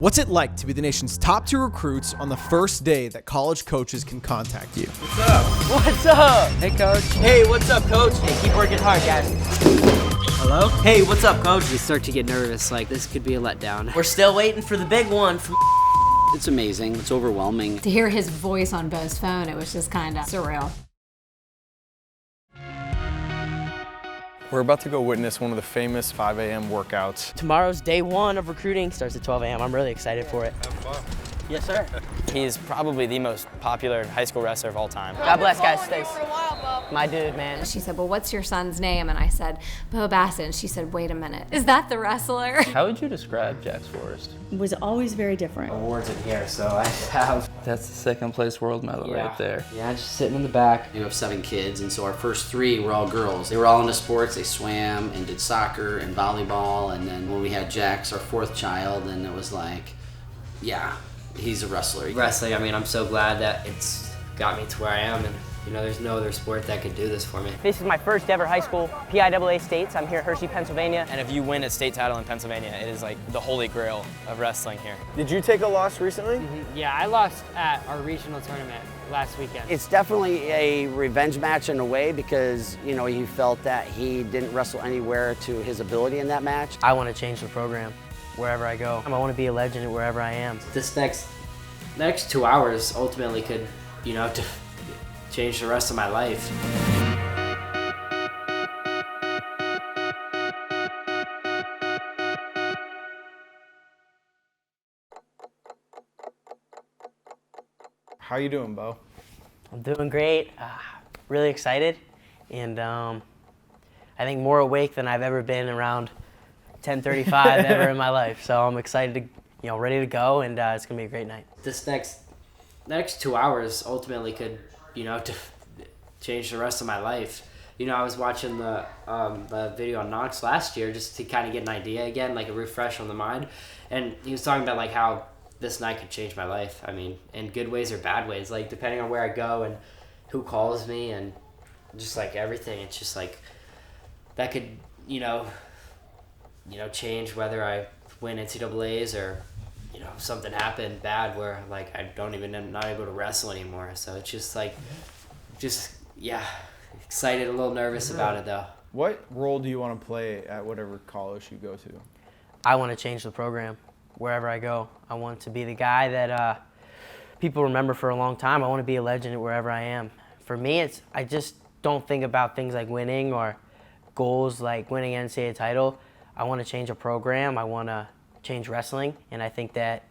What's it like to be the nation's top 2 recruits on the first day that college coaches can contact you? What's up? What's up? Hey, coach. Hey, what's up, coach? Hey, keep working hard, guys. Hello? Hey, what's up, coach? You start to get nervous, like this could be a letdown. We're still waiting for the big one from... It's amazing. It's overwhelming. To hear his voice on Bo's phone, it was just kind of surreal. We're about to go witness one of the famous 5 a.m. workouts. Tomorrow's day 1 of recruiting starts at 12 a.m. I'm really excited for it. Have fun. Yes, sir. He's probably the most popular high school wrestler of all time. God bless, guys. Thanks. My dude, man. She said, well, what's your son's name? And I said, Bo Bassett. And she said, wait a minute. Is that the wrestler? How would you describe Jax Forrest? Was always very different. Awards in here, so I have... That's the second place world medal right there. Yeah, just sitting in the back. We have 7 kids, and so our first 3 were all girls. They were all into sports. They swam and did soccer and volleyball. And then when we had Jax, our 4th child, and it was like, yeah, he's a wrestler. Wrestling, I mean, I'm so glad that it's got me to where I am, and you know, there's no other sport that could do this for me. This is my first ever high school PIAA states. I'm here at Hershey, Pennsylvania. And if you win a state title in Pennsylvania, it is like the holy grail of wrestling here. Did you take a loss recently? Yeah, I lost at our regional tournament last weekend. It's definitely a revenge match in a way because, you know, he felt that he didn't wrestle anywhere to his ability in that match. I want to change the program wherever I go. I want to be a legend wherever I am. This next 2 hours ultimately could, you know, change the rest of my life. How you doing, Bo? I'm doing great, really excited, and I think more awake than I've ever been around 10:35 ever in my life. So I'm excited to, you know, ready to go, and it's gonna be a great night. This next 2 hours ultimately could, you know, change the rest of my life. You know, I was watching the video on Knox last year just to kind of get an idea again, like a refresh on the mind, and he was talking about like how this night could change my life. I mean, in good ways or bad ways, like depending on where I go and who calls me and just like everything. It's just like that could, you know, change whether I win NCAAs or, you know, something happened bad where like I'm not able to wrestle anymore. So it's just like, yeah, excited, a little nervous about it though. What role do you want to play at whatever college you go to? I want to change the program wherever I go. I want to be the guy that people remember for a long time. I want to be a legend wherever I am. For me, I just don't think about things like winning or goals like winning an NCAA title. I want to change a program. I want to change wrestling, and I think that,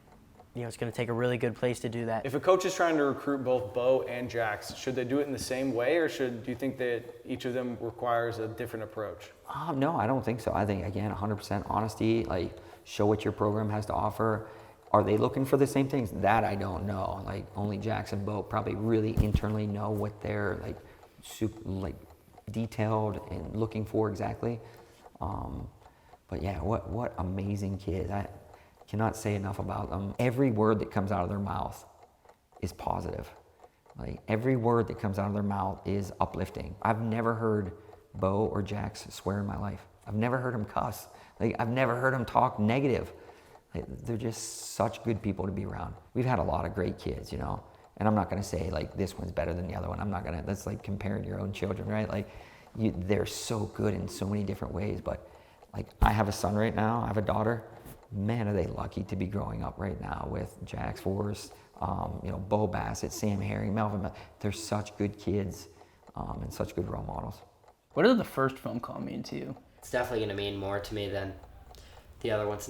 you know, it's going to take a really good place to do that. If a coach is trying to recruit both Bo and Jax, should they do it in the same way, or do you think that each of them requires a different approach? No, I don't think so. I think, again, 100% honesty, like show what your program has to offer. Are they looking for the same things? That I don't know. Like only Jax and Bo probably really internally know what they're like detailed and looking for exactly. But yeah, what amazing kids. I cannot say enough about them. Every word that comes out of their mouth is positive. Like every word that comes out of their mouth is uplifting. I've never heard Bo or Jax swear in my life. I've never heard them cuss. Like I've never heard them talk negative. Like, they're just such good people to be around. We've had a lot of great kids, you know, and I'm not gonna say like this one's better than the other one. That's like comparing your own children, right? Like they're so good in so many different ways, but like I have a son right now, I have a daughter. Man, are they lucky to be growing up right now with Jax Forrest, you know, Bo Bassett, Sam Herring, Melvin. They're such good kids and such good role models. What did the first phone call mean to you? It's definitely going to mean more to me than the other ones.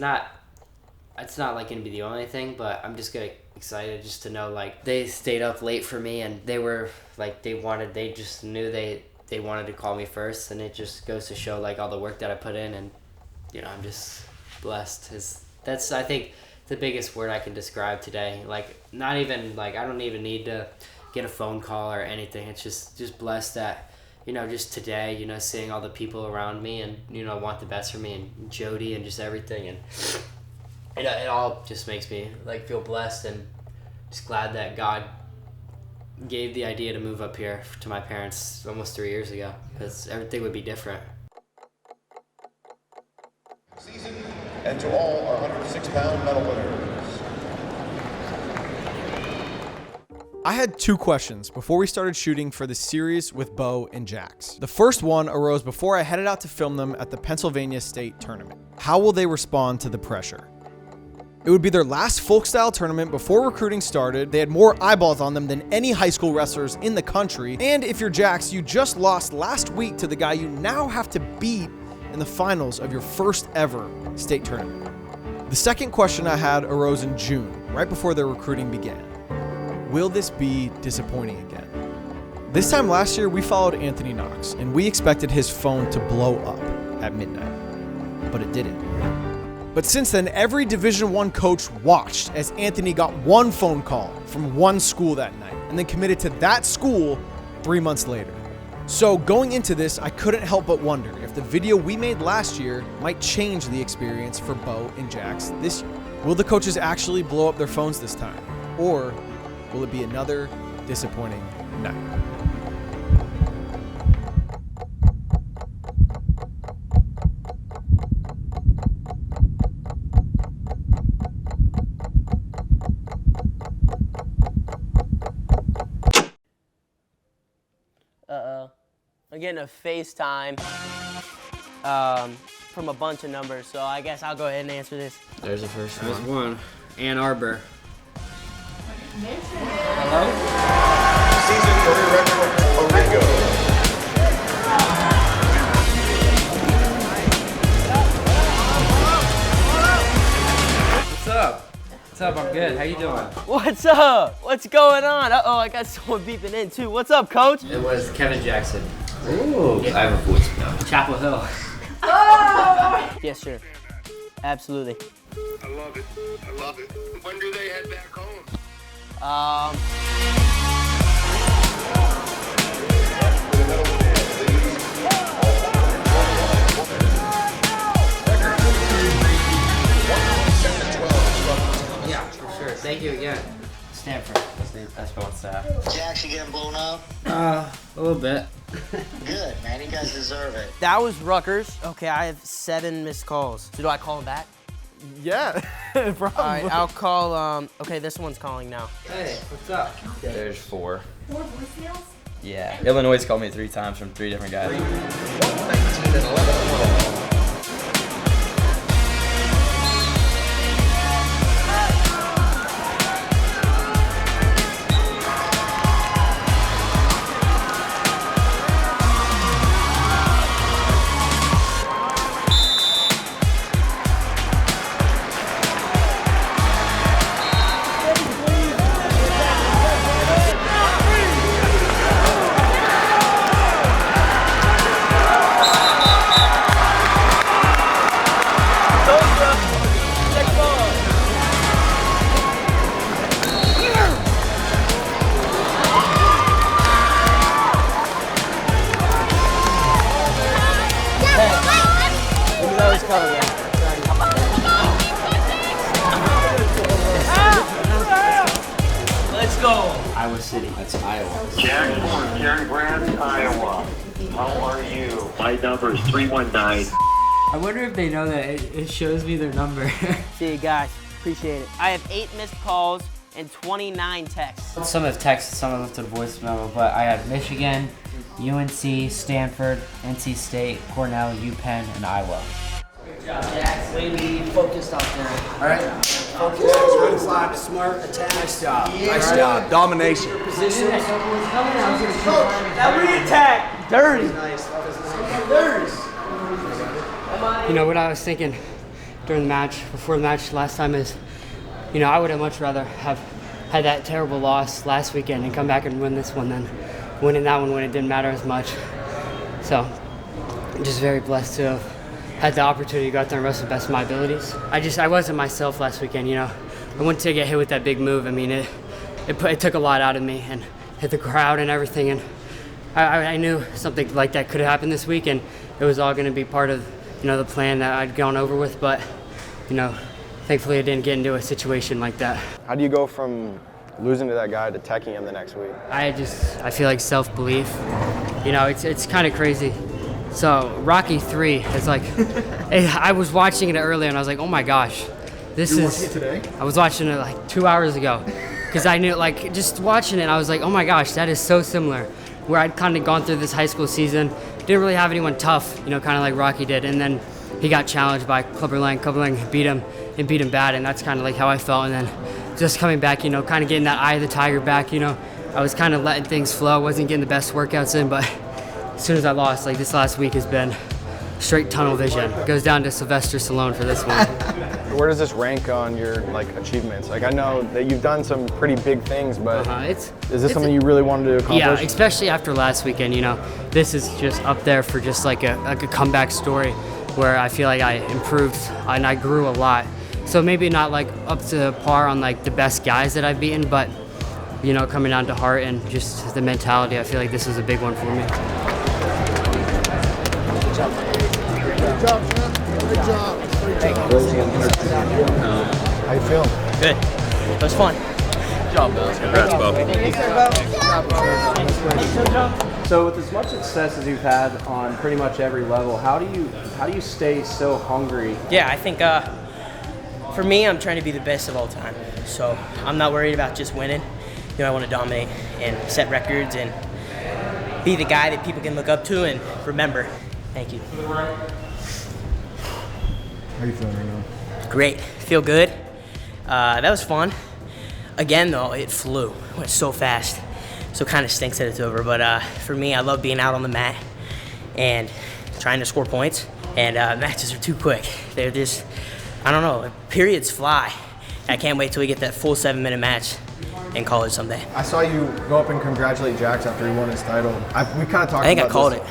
It's not like going to be the only thing, but I'm just excited just to know like they stayed up late for me and they were like they just knew they wanted to call me first, and it just goes to show like all the work that I put in, and you know, I'm just blessed. That's I think the biggest word I can describe today. Like not even like I don't even need to get a phone call or anything. It's just blessed that, you know, just today, you know, seeing all the people around me and, you know, want the best for me, and Jody and just everything, and it all just makes me like feel blessed and just glad that God gave the idea to move up here to my parents almost 3 years ago, because everything would be different. And to all our 106-pound medal winners. I had 2 questions before we started shooting for the series with Bo and Jax. The first one arose before I headed out to film them at the Pennsylvania State Tournament. How will they respond to the pressure? It would be their last folk-style tournament before recruiting started. They had more eyeballs on them than any high school wrestlers in the country. And if you're Jax, you just lost last week to the guy you now have to beat in the finals of your first ever state tournament. The second question I had arose in June, right before their recruiting began. Will this be disappointing again? This time last year, we followed Anthony Knox, and we expected his phone to blow up at midnight, but it didn't. But since then, every Division I coach watched as Anthony got one phone call from one school that night and then committed to that school 3 months later. So going into this, I couldn't help but wonder if the video we made last year might change the experience for Bo and Jax this year. Will the coaches actually blow up their phones this time? Or will it be another disappointing night? I'm getting a FaceTime from a bunch of numbers, so I guess I'll go ahead and answer this. There's the first one. Ann Arbor. Season career record, Origo. What's up? What's up? I'm good. How you doing? What's up? What's going on? Uh-oh, I got someone beeping in too. What's up, coach? It was Kevin Jackson. Ooh. I have a voicemail. Chapel Hill. Yes, sir. Absolutely. I love it. I love it. When do they head back home? Yeah, for sure. Thank you again. Stanford. That's what's Jax, you getting blown up? a little bit. Good, man. You guys deserve it. That was Rutgers. Okay, I have 7 missed calls. So do I call him back? Yeah, probably. All right, I'll call, okay, this one's calling now. Hey, what's up? There's 4. 4 voicemails? Yeah. Illinois called me 3 times from 3 different guys. 119 and 11. Let's go. Iowa City. That's Iowa. Jack Forrest, Karen Grant, Iowa. How are you? My number is 319. I wonder if they know that it shows me their number. See you guys. Appreciate it. I have 8 missed calls and 29 texts. Some have texted, some have left a voicemail, but I had Michigan, UNC, Stanford, NC State, Cornell, UPenn, and Iowa. Good job, Jax. Way to be focused out there. All right. Focus, run, smart attack. Nice job. Nice job. Domination. Position. Now re-attack. Dirty. Dirty. You know, what I was thinking during the match, before the match last time is, you know, I would have much rather have had that terrible loss last weekend and come back and win this one than winning that one when it didn't matter as much. So, I'm just very blessed to have had the opportunity to go out there and wrestle the best of my abilities. I wasn't myself last weekend, you know. I went to get hit with that big move. I mean, it took a lot out of me and hit the crowd and everything. And I knew something like that could happen this week, and it was all going to be part of, you know, the plan that I'd gone over with. But, you know, thankfully I didn't get into a situation like that. How do you go from losing to that guy to teching him the next week? I feel like self-belief. You know, it's kind of crazy. So Rocky 3 is like, I was watching it earlier and I was like, oh my gosh, this is. Watching it today? I was watching it like 2 hours ago, because I knew, like, just watching it, I was like, oh my gosh, that is so similar. Where I'd kind of gone through this high school season, didn't really have anyone tough, kind of like Rocky did, and then he got challenged by Clubber Lang. Clubber Lang beat him bad, and that's kind of like how I felt. And then just coming back, kind of getting that eye of the tiger back, I was kind of letting things flow, wasn't getting the best workouts in, but as soon as I lost, like this last week has been straight tunnel vision. Goes down to Sylvester Stallone for this one. Where does this rank on your achievements? Like, I know that you've done some pretty big things, but is this something you really wanted to accomplish? Yeah, especially after last weekend. This is just up there for just like a comeback story where I feel like I improved and I grew a lot. So maybe not like up to par on like the best guys that I've beaten, but coming down to heart and just the mentality, I feel like this is a big one for me. Good job, man. Great job. How you feeling? Good. It was fun. Good job, Bill. Congrats, Bo. So with as much success as you've had on pretty much every level, how do you stay so hungry? Yeah, I think for me, I'm trying to be the best of all time. So I'm not worried about just winning. I want to dominate and set records and be the guy that people can look up to and remember. Thank you. How are you feeling right now? Great. Feel good. That was fun. Again, though, it flew. It went so fast. So it kind of stinks that it's over. But for me, I love being out on the mat and trying to score points. And matches are too quick. They're just, I don't know, periods fly. I can't wait till we get that full 7-minute match in college someday. I saw you go up and congratulate Jax after he won his title. We kind of talked about this. I think I called it.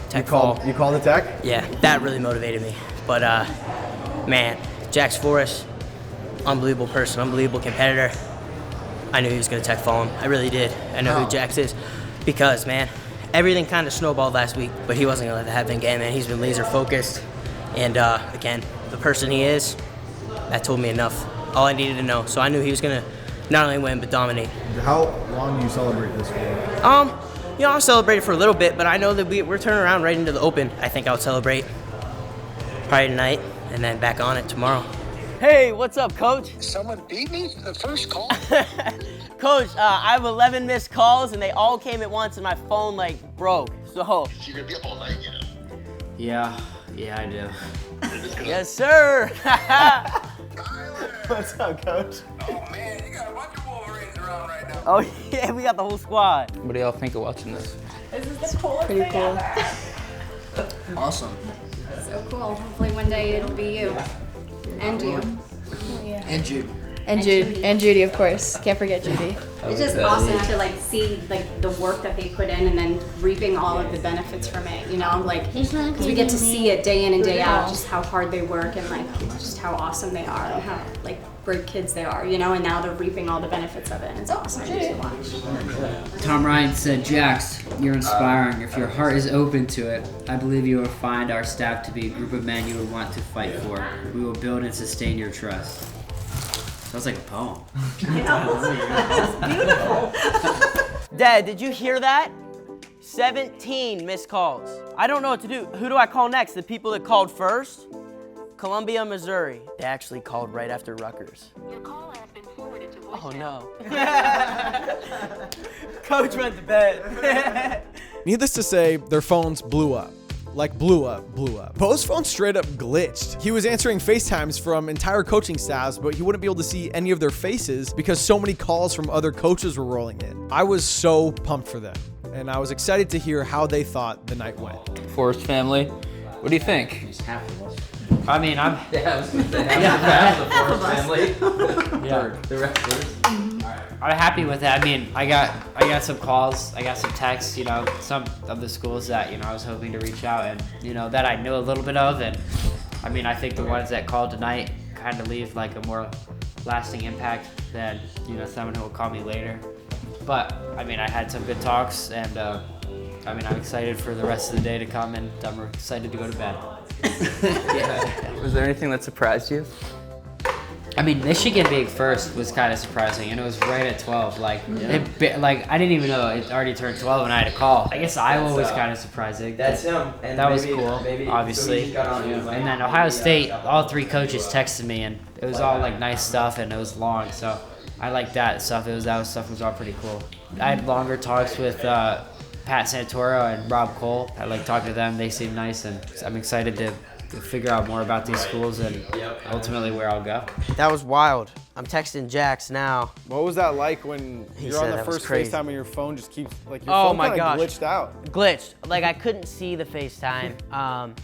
Tech fall. You called it tech? Yeah, that really motivated me. But man, Jax Forrest, unbelievable person, unbelievable competitor. I knew he was going to tech fall him. I really did. I know who Jax is because, man, everything kind of snowballed last week, but he wasn't going to let that happen again, man. He's been laser focused. And again, the person he is, that told me enough. All I needed to know. So I knew he was going to not only win, but dominate. How long do you celebrate this for? I'll celebrate it for a little bit, but I know that we're turning around right into the Open. I think I'll celebrate probably tonight and then back on it tomorrow. Hey, what's up, Coach? Someone beat me for the first call? Coach, I have 11 missed calls, and they all came at once, and my phone, broke. So. You're going to be up all night, Yeah, I do. Yes, sir. What's up, Coach? Oh, man, you got a bunch of Wolverines around right now. Oh, yeah, we got the whole squad. What do y'all think of watching this? This is the coolest thing ever. Awesome. So cool. Hopefully one day it'll be you. And you. Yeah. And Jude. And Jude. And Judy, of course. Can't forget Judy. It's just awesome to see the work that they put in and then reaping all of the benefits from it, because we get to see it day in and day out, just how hard they work and just how awesome they are and how great kids they are, and now they're reaping all the benefits of it, and it's awesome to watch. Tom Ryan said, Jax, you're inspiring. If your heart is open to it, I believe you will find our staff to be a group of men you would want to fight for. We will build and sustain your trust. Sounds like a poem. That's beautiful. Dad, did you hear that? 17 missed calls. I don't know what to do. Who do I call next? The people that called first? Columbia, Missouri. They actually called right after Rutgers. Your call has been forwarded to voicemail. Oh no. Coach went to bed. Needless to say, their phones blew up. Blew up. Bo's phone straight up glitched. He was answering FaceTimes from entire coaching staffs, but he wouldn't be able to see any of their faces because so many calls from other coaches were rolling in. I was so pumped for them, and I was excited to hear how they thought the night went. Forrest family, what do you think? I mean, I'm... half the Forrest family. Yeah. The wrestlers. I'm happy with it. I mean, I got some calls, I got some texts, some of the schools that, I was hoping to reach out and, that I knew a little bit of. And I mean, I think the ones that called tonight kind of leave a more lasting impact than, someone who will call me later. But I mean, I had some good talks and, I mean, I'm excited for the rest of the day to come and I'm excited to go to bed. Was there anything that surprised you? I mean, Michigan being first was kind of surprising, and it was right at 12. Like, I didn't even know it already turned 12, and I had a call. I guess Iowa was kind of surprising. That's him. And that was cool, obviously. So he got on you. And then Ohio State, all 3 coaches texted me, and it was all like nice stuff, and it was long. So I liked that stuff. That stuff was all pretty cool. I had longer talks with Pat Santoro and Rob Cole. I like talking to them. They seem nice, and I'm excited to figure out more about these schools and ultimately where I'll go. That was wild. I'm texting Jax now. What was that like when you're on the first crazy. FaceTime and your phone just keeps, like, your phone kind of glitched out? Glitched. Like, I couldn't see the FaceTime, and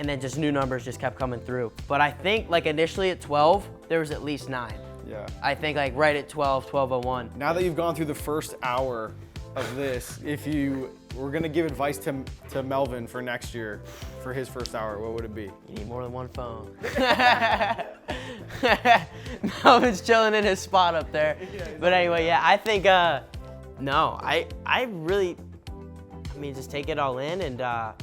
then just new numbers just kept coming through. But I think, like, initially at 12, there was at least 9. Yeah. I think, like, right at 12:01. Now that you've gone through the first hour of this, if you were gonna give advice to Melvin for next year, for his first hour, what would it be? You need more than one phone. Melvin's chilling in his spot up there. But anyway, yeah, I think, no, I really, just take it all in and I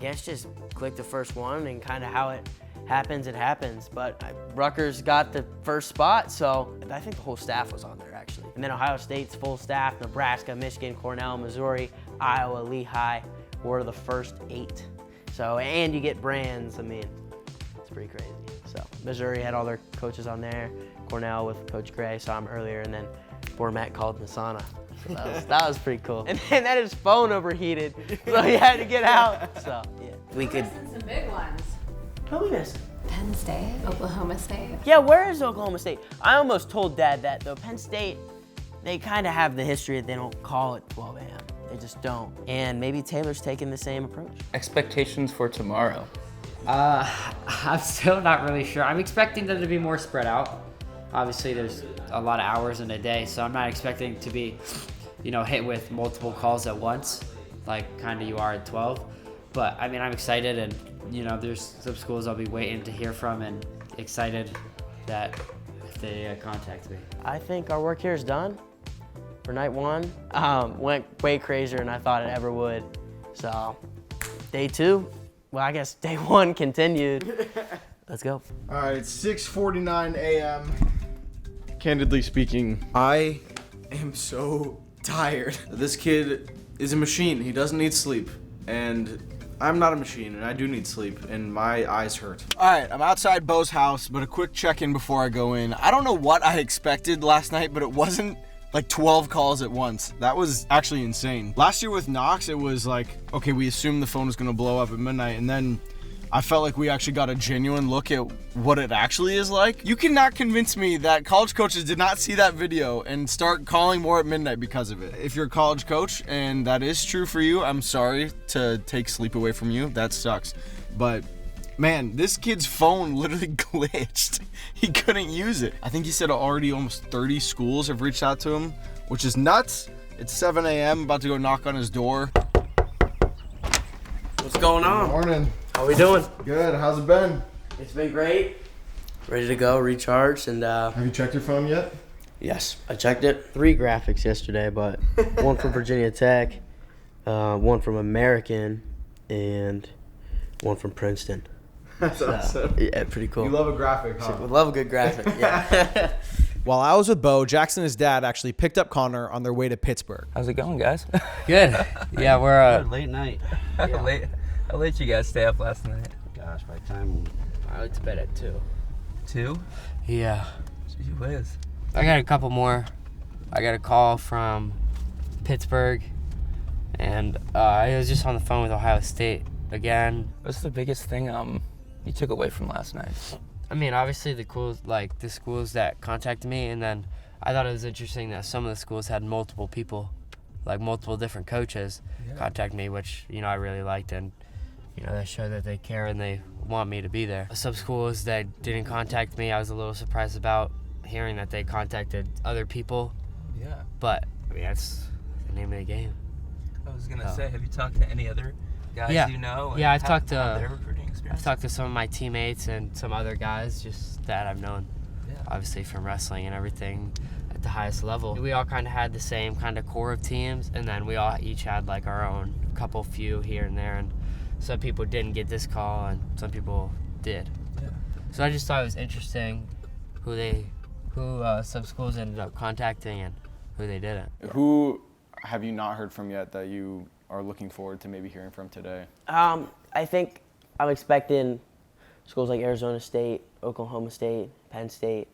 guess just click the first one and kind of how it happens, it happens. But Rutgers got the first spot, so I think the whole staff was on there actually. And then Ohio State's full staff, Nebraska, Michigan, Cornell, Missouri, Iowa, Lehigh were the first 8. So, and you get brands, it's pretty crazy. So Missouri had all their coaches on there, Cornell with Coach Gray, saw him earlier, and then Bormat called Masana. So that was pretty cool. And then his phone overheated, so he had to get out. So yeah, we could. Some big ones. Who are we missing? Penn State, Oklahoma State. Yeah, where is Oklahoma State? I almost told Dad that though. Penn State, they kind of have the history that they don't call it 12 a.m. They just don't. And maybe Taylor's taking the same approach. Expectations for tomorrow? I'm still not really sure. I'm expecting them to be more spread out. Obviously, there's a lot of hours in a day, so I'm not expecting to be, hit with multiple calls at once, like kind of you are at 12. But I'm excited, and there's some schools I'll be waiting to hear from, and excited that if they contact me. I think our work here is done for night 1. Went way crazier than I thought it ever would. So day 2, well, I guess day 1 continued. Let's go. All right, it's 6:49 a.m. Candidly speaking, I am so tired. This kid is a machine. He doesn't need sleep. And I'm not a machine, and I do need sleep, and my eyes hurt. All right, I'm outside Bo's house, but a quick check-in before I go in. I don't know what I expected last night, but it wasn't like 12 calls at once. That was actually insane. Last year with Knox, it was like, okay, we assumed the phone was gonna blow up at midnight, and then I felt like we actually got a genuine look at what it actually is like. You cannot convince me that college coaches did not see that video and start calling more at midnight because of it. If you're a college coach and that is true for you, I'm sorry to take sleep away from you. That sucks. But man, this kid's phone literally glitched. He couldn't use it. I think he said already almost 30 schools have reached out to him, which is nuts. It's 7 a.m., about to go knock on his door. What's going on? Good morning. How we doing? Good, how's it been? It's been great. Ready to go, recharged, and Have you checked your phone yet? Yes, I checked it. 3 graphics yesterday, but one from Virginia Tech, one from American, and one from Princeton. That's awesome. Yeah, pretty cool. You love a graphic, huh? We love a good graphic, yeah. While I was with Bo, Jackson and his dad actually picked up Connor on their way to Pittsburgh. How's it going, guys? Good. Yeah, we're Late night. How late you guys stay up last night? Gosh, by the time I went to bed at 2. 2? Yeah. Gee whiz. I got a couple more. I got a call from Pittsburgh, and I was just on the phone with Ohio State again. What's the biggest thing you took away from last night? Obviously the schools that contacted me, and then I thought it was interesting that some of the schools had multiple people, like multiple different coaches, contact me, which I really liked, and they show that they care and they want me to be there. Some schools that didn't contact me, I was a little surprised about hearing that they contacted other people. Yeah. But that's the name of the game. I was gonna say, have you talked to any other guys you know? Yeah, I've talked to their recruiting experience? I've talked to some of my teammates and some other guys just that I've known, obviously from wrestling and everything at the highest level. We all kind of had the same kind of core of teams, and then we all each had like our own few here and there, and some people didn't get this call and some people did. Yeah. So I just thought it was interesting who some schools ended up contacting and who they didn't. Who have you not heard from yet that you are looking forward to maybe hearing from today? I think I'm expecting schools like Arizona State, Oklahoma State, Penn State.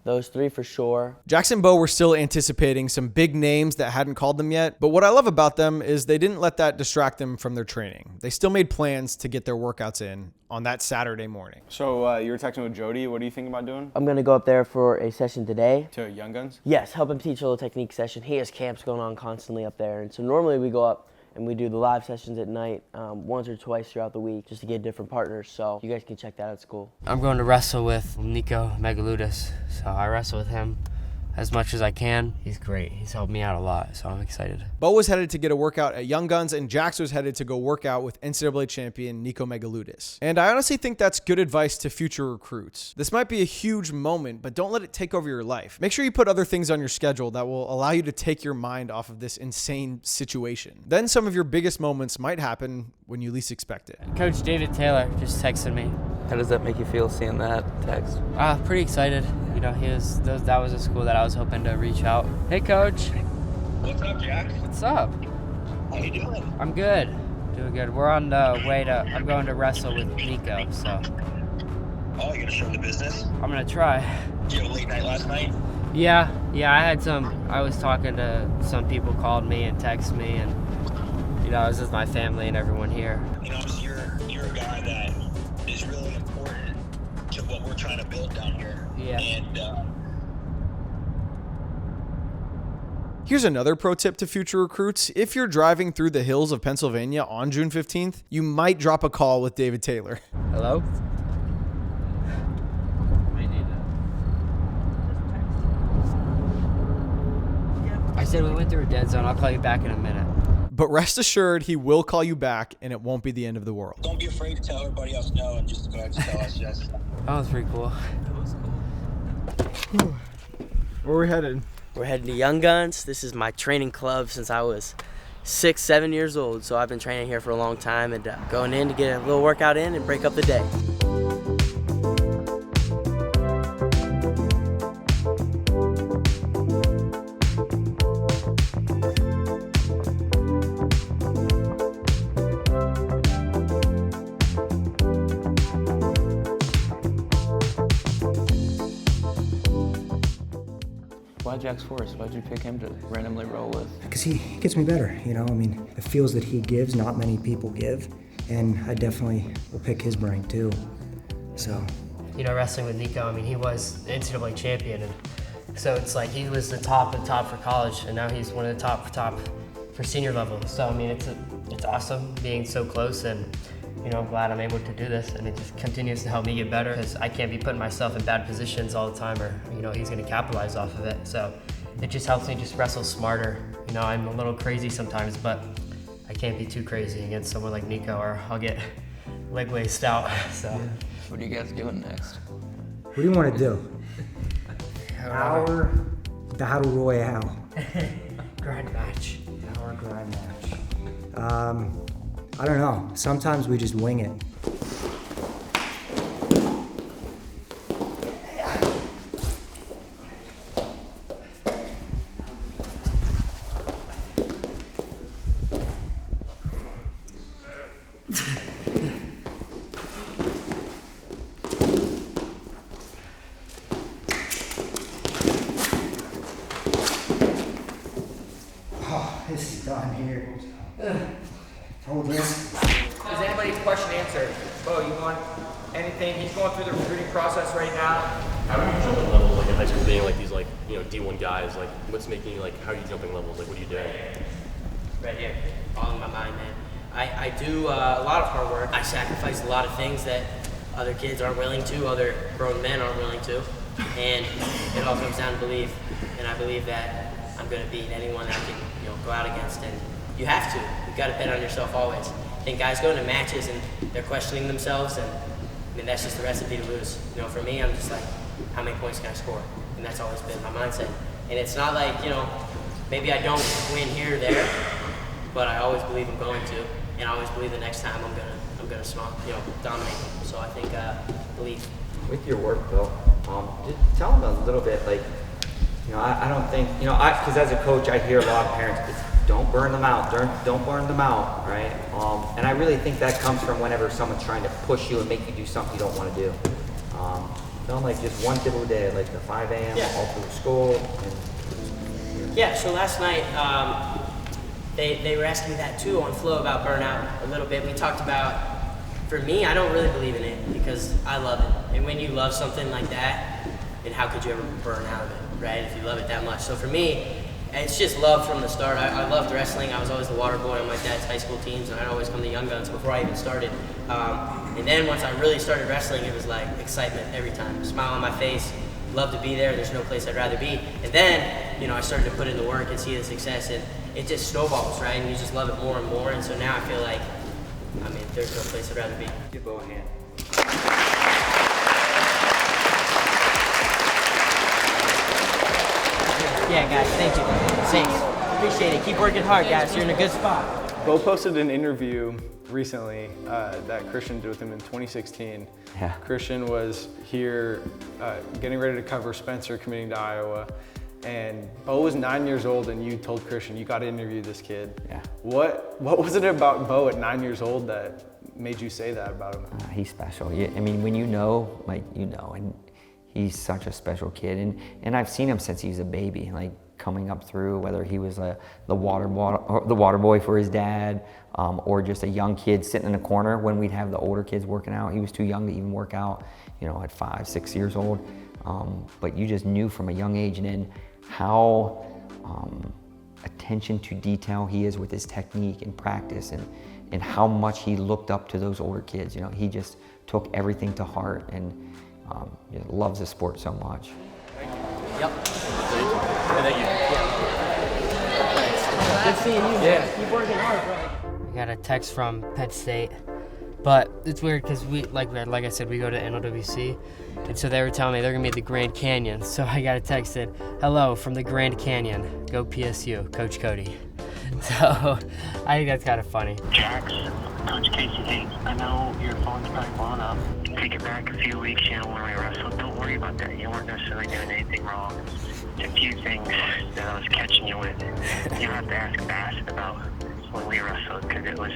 Those three for sure. Jax and Bo were still anticipating some big names that hadn't called them yet, but what I love about them is they didn't let that distract them from their training. They still made plans to get their workouts in on that Saturday morning. So you were texting with Jody. What do you think about doing? I'm going to go up there for a session today. To Young Guns? Yes, help him teach a little technique session. He has camps going on constantly up there. And so normally we go up and we do the live sessions at night once or twice throughout the week just to get different partners. So you guys can check that out at school. I'm going to wrestle with Nico Megaludis. So I wrestle with him as much as I can. He's great. He's helped me out a lot, so I'm excited. Bo was headed to get a workout at Young Guns, and Jax was headed to go work out with NCAA champion Nico Megaludis. And I honestly think that's good advice to future recruits. This might be a huge moment, but don't let it take over your life. Make sure you put other things on your schedule that will allow you to take your mind off of this insane situation. Then some of your biggest moments might happen when you least expect it. Coach David Taylor just texted me. How does that make you feel seeing that text? Pretty excited. You know, that was a school that I was hoping to reach out. Hey, Coach. What's up, Jack? What's up? How you doing? I'm good. Doing good. We're on the way I'm going to wrestle with Nico, so. Oh, you gonna show him the business? I'm gonna try. You had a late night last night? Yeah, I was talking to some people called me and texted me, and, you know, I was with my family and everyone here. You know, you're a guy that is really important to what we're trying to build down here. Yeah. And, Here's another pro tip to future recruits. If you're driving through the hills of Pennsylvania on June 15th, you might drop a call with David Taylor. Hello? I said we went through a dead zone. I'll call you back in a minute. But rest assured, he will call you back, and it won't be the end of the world. don't be afraid to tell everybody else no, and just go ahead and tell us yes. That was pretty cool. Where are we headed? We're heading to Young Guns. This is my training club since I was 6, 7 years old. So I've been training here for a long time and going in to get a little workout in and break up the day. Why Jax Forrest? Why'd you pick him to randomly roll with? Because he gets me better, you know? I mean, the feels that he gives, not many people give. And I definitely will pick his brain too, so. You know, wrestling with Nico, I mean, he was NCAA champion, and so it's like he was the top of the top for college, and now he's one of the top for senior level. So, I mean, it's awesome being so close, and, you know, I'm glad I'm able to do this, and it just continues to help me get better because I can't be putting myself in bad positions all the time or, you know, he's going to capitalize off of it. So it just helps me just wrestle smarter. You know, I'm a little crazy sometimes, but I can't be too crazy against someone like Nico or I'll get leg waist out. So. Yeah. What are you guys doing next? What do you want to do? Our Battle Royale. Grind match. Our grind match. I don't know. Sometimes we just wing it. Oh, this is done here. Hold this. Is anybody's question answered? Bo, you want anything? He's going through the recruiting process right now. How are you jumping levels, like in high school, being like these, like, you know, D1 guys? Like, what's making you, like, how are you jumping levels? Like, what are you doing? Right here, all in my mind, man. I do a lot of hard work. I sacrifice a lot of things that other kids aren't willing to, other grown men aren't willing to, and it all comes down to belief. And I believe that I'm going to beat anyone that I can, you know, go out against. And you have to. You got to bet on yourself always. I think guys go into matches and they're questioning themselves, and I mean that's just the recipe to lose. You know, for me, I'm just like, how many points can I score? And that's always been my mindset. And it's not like, you know, maybe I don't win here or there, but I always believe I'm going to, and I always believe the next time I'm gonna dominate them. So I think belief. with your work though, just tell them a little bit, like, I don't think, because as a coach, I hear a lot of parents, don't burn them out, don't burn them out, right? And I really think that comes from whenever someone's trying to push you and make you do something you don't want to do. Like just one typical day, like the 5 a.m. all through school. Yeah, so last night, they were asking me that too on Flow about burnout a little bit. We talked about, for me, I don't really believe in it because I love it. And when you love something like that, then how could you ever burn out of it, right? If you love it that much. So for me, it's just love from the start. I loved wrestling. I was always the water boy on my dad's high school teams, and I'd always come to Young Guns before I even started. And then once I really started wrestling, it was like excitement every time. Smile on my face, love to be there. There's no place I'd rather be. And then, I started to put in the work and see the success, and it just snowballs, right? And you just love it more and more. And so now I feel like, there's no place I'd rather be. Give Bo a hand. Yeah, guys, thank you. Thanks. Appreciate it. Keep working hard, guys. You're in a good spot. Bo posted an interview recently that Christian did with him in 2016. Yeah. Christian was here getting ready to cover Spencer committing to Iowa. And Bo was 9 years old, and you told Christian, you got to interview this kid. Yeah. What was it about Bo at 9 years old that made you say that about him? He's special. When you know, and he's such a special kid. And I've seen him since he was a baby, coming up through, whether he was the water boy for his dad, or just a young kid sitting in a corner when we'd have the older kids working out. He was too young to even work out, at 5, 6 years old. But you just knew from a young age, and then how attention to detail he is with his technique and practice, and how much he looked up to those older kids. He just took everything to heart, and loves the sport so much. Yep. Thank you. Good seeing you. Yeah. Keep working hard, bro. I got a text from Penn State, but it's weird because we, like I said, we go to NLWC, and so they were telling me they're gonna be at the Grand Canyon. So I got a text that, "Hello from the Grand Canyon. Go PSU, Coach Cody." So I think that's kind of funny. Jax, Coach Casey, hey, I know your phone's probably blown up. Take it back a few weeks, when we wrestled. Don't worry about that. You weren't necessarily doing anything wrong. It's a few things that I was catching you with. You'll have to ask Bassett about when we wrestled, because it was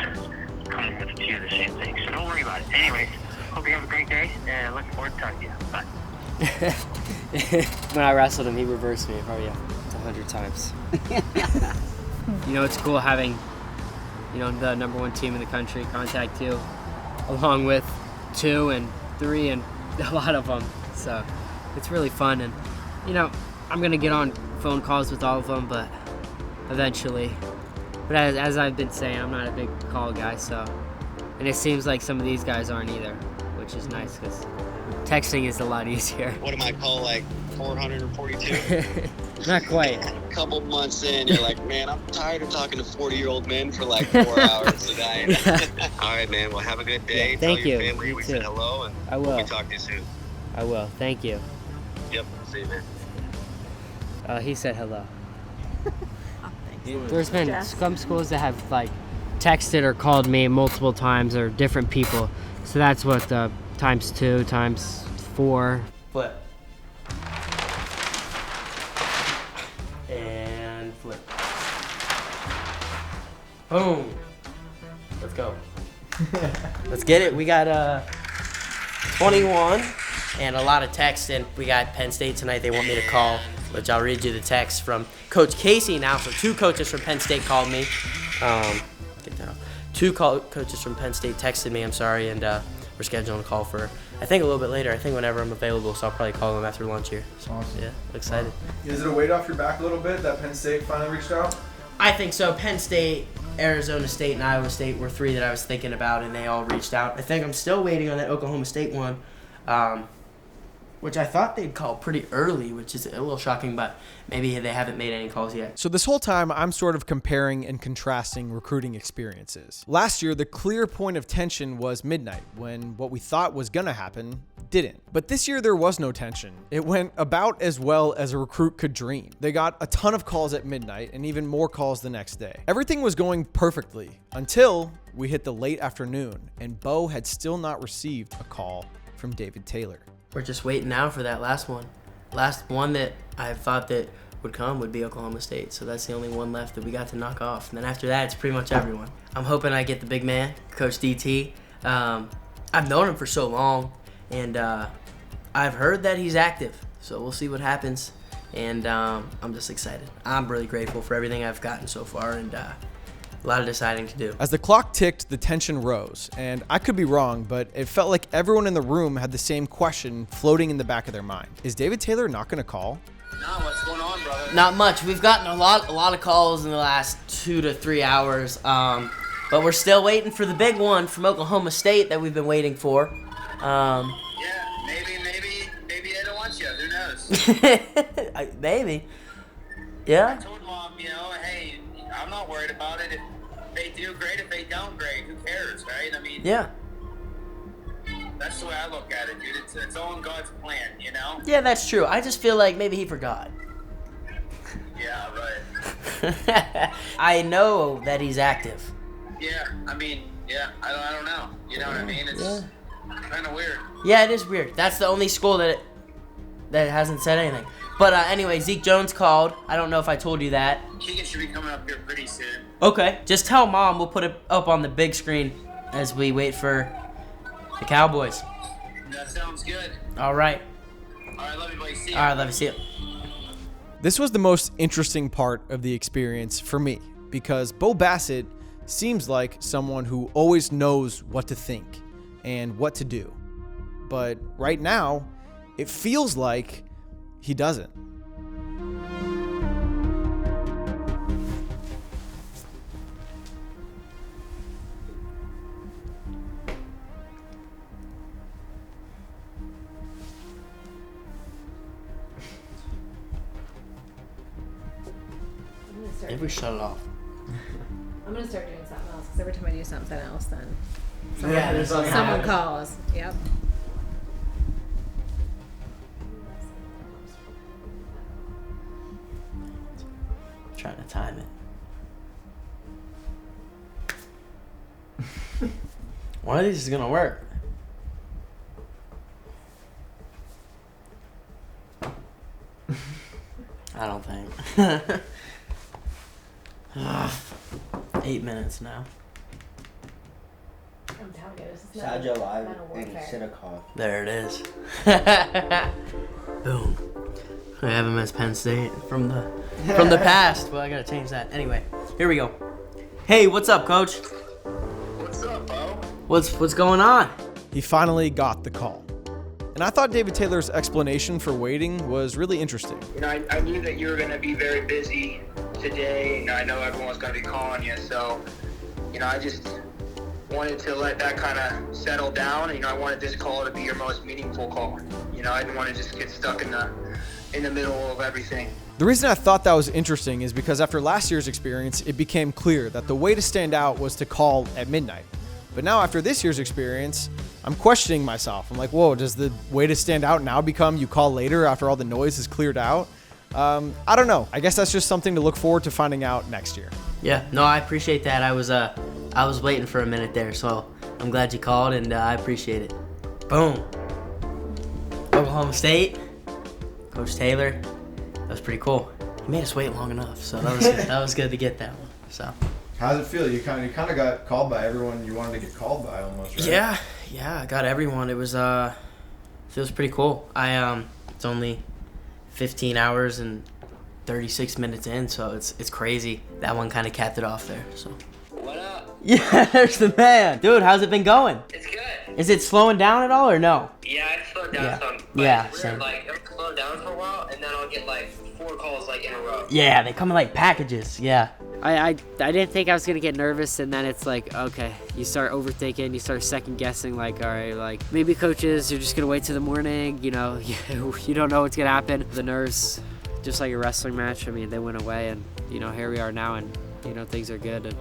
kind of a few of the same things. So don't worry about it. Anyways, hope you have a great day, and look forward to talking to you. Bye. When I wrestled him, he reversed me probably 100 times. It's cool having, the #1 team in the country contact you, along with 2 and 3 and a lot of them. So it's really fun, and I'm gonna get on phone calls with all of them, but eventually. But as I've been saying, I'm not a big call guy, so, and it seems like some of these guys aren't either, which is nice because texting is a lot easier. What am I called, like 442? Not quite. A couple months in, you're like, man, I'm tired of talking to 40-year-old men for like 4 hours a day. All right, man. Well, have a good day. Yeah, thank Tell your you. family we said hello, and I will. we'll talk to you soon. I will. Thank you. Yep. See you, man. He said hello. There's been some schools that have texted or called me multiple times, or different people. So that's what the ×2, ×4. Flip. And flip. Boom. Let's go. Let's get it. We got 21 and a lot of text, and we got Penn State tonight. They want me to call, which I'll read you the text from Coach Casey now. So 2 coaches from Penn State called me. Get that off. 2 coaches from Penn State texted me, I'm sorry, and we're scheduling a call for, I think, a little bit later. I think whenever I'm available, so I'll probably call them after lunch here. So, awesome. Yeah, excited. Wow. Is it a weight off your back a little bit that Penn State finally reached out? I think so. Penn State, Arizona State, and Iowa State were 3 that I was thinking about, and they all reached out. I think I'm still waiting on that Oklahoma State one, which I thought they'd call pretty early, which is a little shocking, but maybe they haven't made any calls yet. So this whole time, I'm sort of comparing and contrasting recruiting experiences. Last year, the clear point of tension was midnight, when what we thought was gonna happen didn't. But this year, there was no tension. It went about as well as a recruit could dream. They got a ton of calls at midnight, and even more calls the next day. Everything was going perfectly, until we hit the late afternoon, and Bo had still not received a call from David Taylor. We're just waiting now for that last one. Last one that I thought that would come would be Oklahoma State, so that's the only one left that we got to knock off. And then after that, it's pretty much everyone. I'm hoping I get the big man, Coach DT. I've known him for so long, and I've heard that he's active, so we'll see what happens. And I'm just excited. I'm really grateful for everything I've gotten so far, and a lot of deciding to do. As the clock ticked, the tension rose, and I could be wrong, but it felt like everyone in the room had the same question floating in the back of their mind. Is David Taylor not going to call? No, what's going on, brother? Not much. We've gotten a lot of calls in the last 2 to 3 hours, but we're still waiting for the big one from Oklahoma State that we've been waiting for. Yeah, maybe they don't want you. Who knows? Maybe. Yeah. I told Mom, hey, I'm not worried about it. If they do, great. If they don't, great. Who cares, right? I mean, yeah. That's the way I look at it, dude. It's all in God's plan, Yeah, that's true. I just feel like maybe he forgot. Yeah, right. I know that he's active. Yeah, I mean, I don't know. You know what I mean? It's kind of weird. Yeah, it is weird. That's the only school that hasn't said anything. But anyway, Zeke Jones called. I don't know if I told you that. Keegan should be coming up here pretty soon. Okay. Just tell Mom we'll put it up on the big screen as we wait for the Cowboys. That sounds good. All right. All right, love you, buddy. See ya. All right, love you. See you. This was the most interesting part of the experience for me because Bo Bassett seems like someone who always knows what to think and what to do. But right now, it feels like he doesn't. Maybe we shut it off. I'm gonna start doing something else because every time I do something else, then something someone calls. Yep. Trying to time it. One of these is gonna work. I don't think. 8 minutes now. I'm telling you, this is Sajo live mental and warfare. Sidakov. There it is. Boom. I have him as Penn State from the past. Well, I gotta change that. Anyway, here we go. Hey, what's up, Coach? What's up, Bo? What's going on? He finally got the call. And I thought David Taylor's explanation for waiting was really interesting. I knew that you were going to be very busy today. I know everyone's going to be calling you, so, I just wanted to let that kind of settle down. I wanted this call to be your most meaningful call. I didn't want to just get stuck in the middle of everything. The reason I thought that was interesting is because after last year's experience, it became clear that the way to stand out was to call at midnight. But now after this year's experience, I'm questioning myself. I'm like, whoa, does the way to stand out now become you call later after all the noise is cleared out? I don't know. I guess that's just something to look forward to finding out next year. Yeah, no, I appreciate that. I was waiting for a minute there, so I'm glad you called, and I appreciate it. Boom. Oklahoma State, Coach Taylor. That was pretty cool. He made us wait long enough, so that was good to get that one. So. How does it feel? You kind of got called by everyone you wanted to get called by, almost, right? Yeah, I got everyone. It was feels pretty cool. It's only 15 hours and 36 minutes in, so it's crazy. That one kind of capped it off there. So. What up? Yeah, there's the man, dude. How's it been going? It's good. Is it slowing down at all or no? Yeah, it's slowed down some. But Yeah, it's same. weird, it'll slow down for a while, and then I'll get 4 calls in a row. Yeah, they come in like packages. Yeah. I didn't think I was gonna get nervous, and then it's like, okay, you start overthinking, you start second guessing, all right, maybe coaches are just gonna wait till the morning, you don't know what's gonna happen. The nerves, just like a wrestling match, they went away, and here we are now, and things are good, and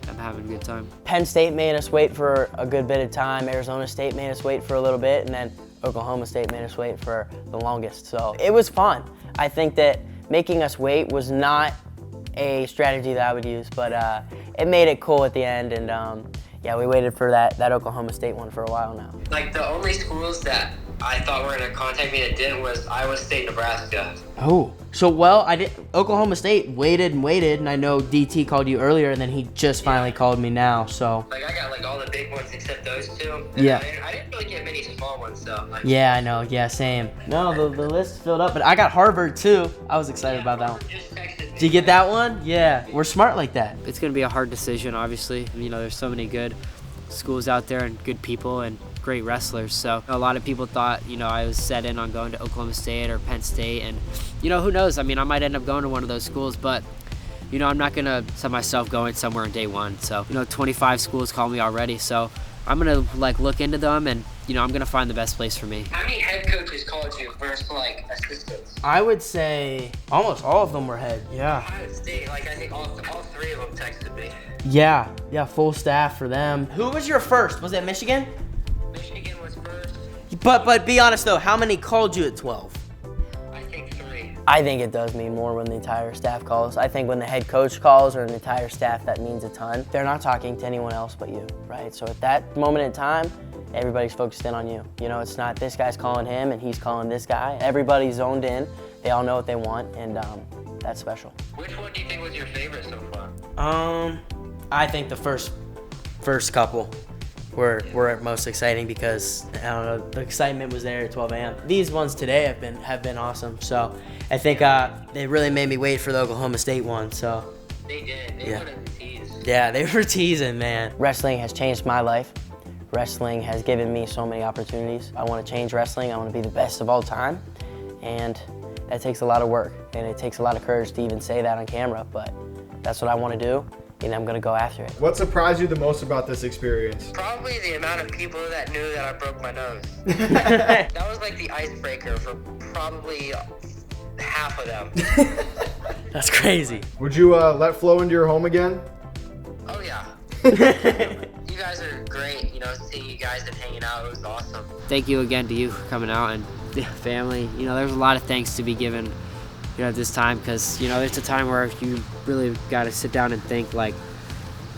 I'm having a good time. Penn State made us wait for a good bit of time. Arizona State made us wait for a little bit, and then Oklahoma State made us wait for the longest. So it was fun. I think that making us wait was not a strategy that I would use, but it made it cool at the end, and we waited for that Oklahoma State one for a while now. The only schools that I thought were going to contact me that didn't was Iowa State, Nebraska. Oh, so I did. Oklahoma State waited and waited, and I know DT called you earlier, and then he just finally called me now. So Like I got like all the big ones except those two. Yeah. I didn't really get many small ones though. Like, yeah, I know. Yeah, same. No, the list filled up, but I got Harvard too. I was excited about that one. Did you get that one? Yeah, we're smart like that. It's going to be a hard decision, obviously. You know, there's so many good schools out there and good people and great wrestlers. So a lot of people thought, you know, I was set in on going to Oklahoma State or Penn State. And, you know, who knows? I mean, I might end up going to one of those schools, but, you know, I'm not going to set myself going somewhere on day one. So, you know, 25 schools call me already. So I'm going to, like, look into them and, you know, I'm going to find the best place for me. How many head coaches called you versus, like, assistants? I would say almost all of them were head. Yeah. Ohio State, like, I think all three of them texted me. Yeah, full staff for them. Who was your first? Was it Michigan? Michigan was first. But be honest though, how many called you at 12? I think 3. I think it does mean more when the entire staff calls. I think when the head coach calls or an entire staff, that means a ton. They're not talking to anyone else but you, right? So at that moment in time, everybody's focused in on you. You know, it's not this guy's calling him and he's calling this guy. Everybody's zoned in. They all know what they want, and that's special. Which one do you think was your favorite so far? I think the first couple were most exciting because I don't know, the excitement was there at 12 a.m. These ones today have been awesome. So I think they really made me wait for the Oklahoma State one. So They did. They Yeah. were teased. yeah, they were teasing, man. Wrestling has changed my life. Wrestling has given me so many opportunities. I want to change wrestling. I want to be the best of all time, and that takes a lot of work, and it takes a lot of courage to even say that on camera. But that's what I want to do, and I'm gonna go after it. What surprised you the most about this experience? Probably the amount of people that knew that I broke my nose. That was like the icebreaker for probably half of them. That's crazy. Would you let Flo into your home again? Oh yeah. You guys are great. You know, seeing you guys and hanging out, it was awesome. Thank you again to you for coming out and family. You know, there's a lot of thanks to be given, you know, at this time, because, you know, it's a time where you really got to sit down and think, like,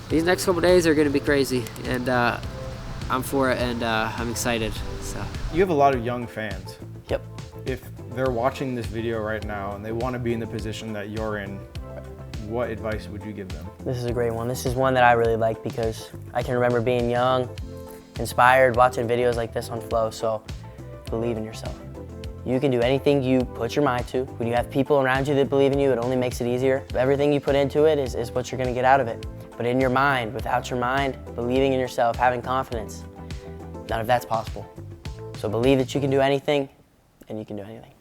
these next couple days are going to be crazy, and I'm for it, and I'm excited. So You have a lot of young fans. Yep. If they're watching this video right now and they want to be in the position that you're in, what advice would you give them? This is a great one. This is one that I really like because I can remember being young, inspired, watching videos like this on Flow, so believe in yourself. You can do anything you put your mind to. When you have people around you that believe in you, it only makes it easier. Everything you put into it is what you're gonna get out of it. But in your mind, without your mind, believing in yourself, having confidence, none of that's possible. So believe that you can do anything, and you can do anything.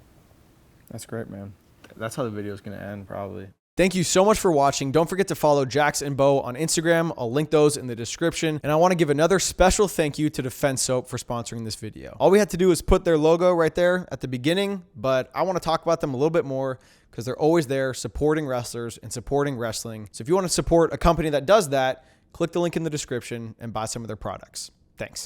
That's great, man. That's how the video is going to end, probably. Thank you so much for watching. Don't forget to follow Jax and Bo on Instagram. I'll link those in the description. And I want to give another special thank you to Defense Soap for sponsoring this video. All we had to do is put their logo right there at the beginning, but I want to talk about them a little bit more because they're always there supporting wrestlers and supporting wrestling. So if you want to support a company that does that, click the link in the description and buy some of their products. Thanks.